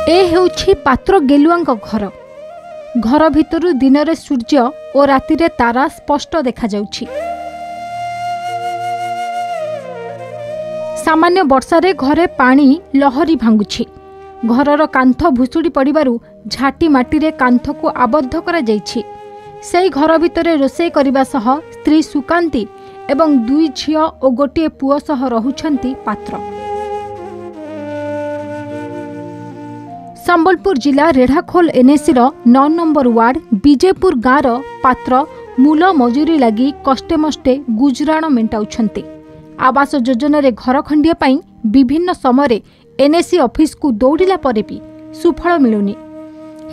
ए हेउछि पात्र गेलुआंक घर। घर भितरु दिन रे सूर्य और राति रे तारा स्पष्ट देखा जाउछि। सामान्य वर्षा रे घरे पानी लहरी भांगुछि। घरर कांथ भुसुड़ी पड़िबारु झाटी माटी रे कांथ को आबद्ध करा जाइछि। सेई घर भितरे रोषेई करिबा सह स्त्री सुकांती एवं 2 झियो और गोटे पुओ सह रहुछंती पात्र। संबलपुर जिला Redhakhol NAC 9 number ward Vijaypur गाँर पात्र मूल मजूरी लगी कष्टे मष्टे गुजराण मेंटाउछंती। आवास योजना रे घर खंडिया पाई विभिन्न समय एनएसी ऑफिस को दौड़िला परे भी सुफल मिलुनी।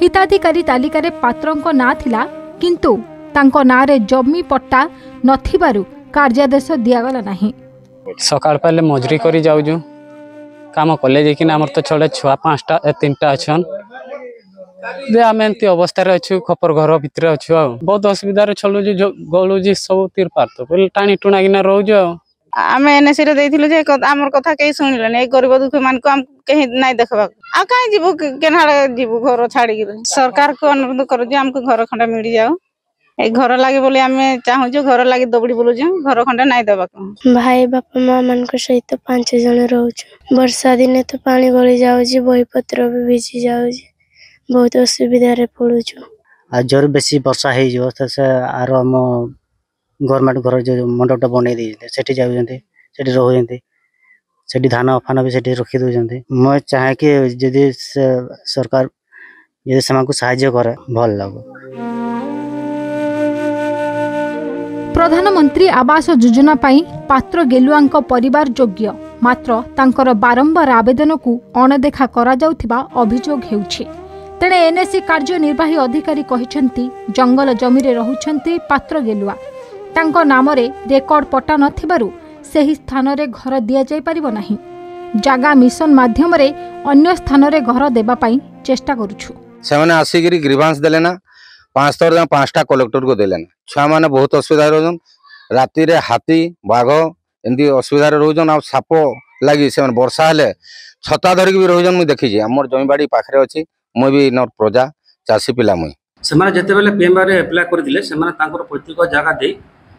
हिताधिकारी तालिका रे पात्रंक ना थिला किंतु तांको ना रे जमी पट्टा नथिबारु कार्यादेश दियागला नाही। सकाळ पहले मजूरी करी जाउजु काम कले जेकिन हमर तो छड़े छुआ 5टा 3टा अछन दे आमे एंती अवस्था रे अछु। खपर घर भितर अछु। बहुत असुविधा रे छलु जे गळु जे सब तीर पारतो पहले टाणी टुणा गिना रहउजो। आमे एनएसी रे देथिलु जे हमर कथा केई सुनिले ए गरीब दुख मान को हम कहीं नहीं देखबा आ काई जीवो केनाडा जीवो घर छाड़ी के। सरकार को अनुरोध करू जे हमको घर खंडा मिल जाओ। ए घर लागे बोले आमे चाहू जो घर लागे दबड़ी बोलु जे घर खंडा नहीं देबा को। भाई बापा मां मन को सहित 5 जण रहउछु। वर्षा दिने तो पानी गली जाउ जे बही पत्र भी भिजी जाउ जे बहुत असुविधा रे पड़ुछु। आ जर बेसी वर्षा हे जो से आरो हम गवर्नमेंट घर जो मंडपटा बनै दै सेठी जाउ जंती सेठी रहउ जंती सेठी धान फाना भी सेठी रखि दउ जंती। म चाहे कि यदि सरकार यदि समा को सहायता करे भल लागो। प्रधानमंत्री आवास योजना पाई पात्र गेलुआंक परिवार योग्य मात्र तांकर बारंबार आवेदन को अणदेखा करा जाउथिबा अभियोग हेउछि। तेणे एनएसी कार्यनिर्वाही अधिकारी कहिसंती जंगल जमी रे रहुछंती पात्र गेलुआ। तांको नाम रे रेकर्ड पट्टा नथिबारु सेही स्थान रे घर दिया जाय परिबो नाही। जागा मिशन माध्यम रे अन्य स्थान रे घर देबा पाई चेष्टा करूछु। से माने आसीगिरी ग्रीवांस देले ना 5 तर 5टा कलेक्टर को देले ना। छुआ माने बहुत असुविधा रहजन। राति रे हाथी बाघ एंदी असुविधा रहजन। आ साप लागी से वर्षा हेले छता धरिक भी रहजन। मु देखि जे हमर जमीबाड़ी पाखरे अछि। मु भी नर प्रजा चासी पिला मुई से माने जते बेले पीएमआर रे अप्लाई कर दिले से माने तांकर प्रत्येक जगह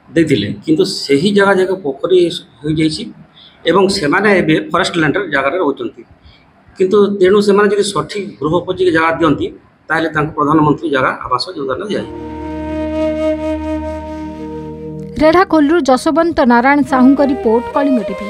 दे दिले किंतु सही जगह जगह पोखरी हो जाइछि एवं से माने एबे फॉरेस्ट लैंड जगह रे रहउचंती किंतु तेनु से माने जदि सठिक गृह उपयोगी जगह दियंती ताले तांको प्रधानमंत्री जगह आवास योजना दिया। रेढ़ाखोलरू जसवंत नारायण साहू का रिपोर्ट, कलिंग टीवी।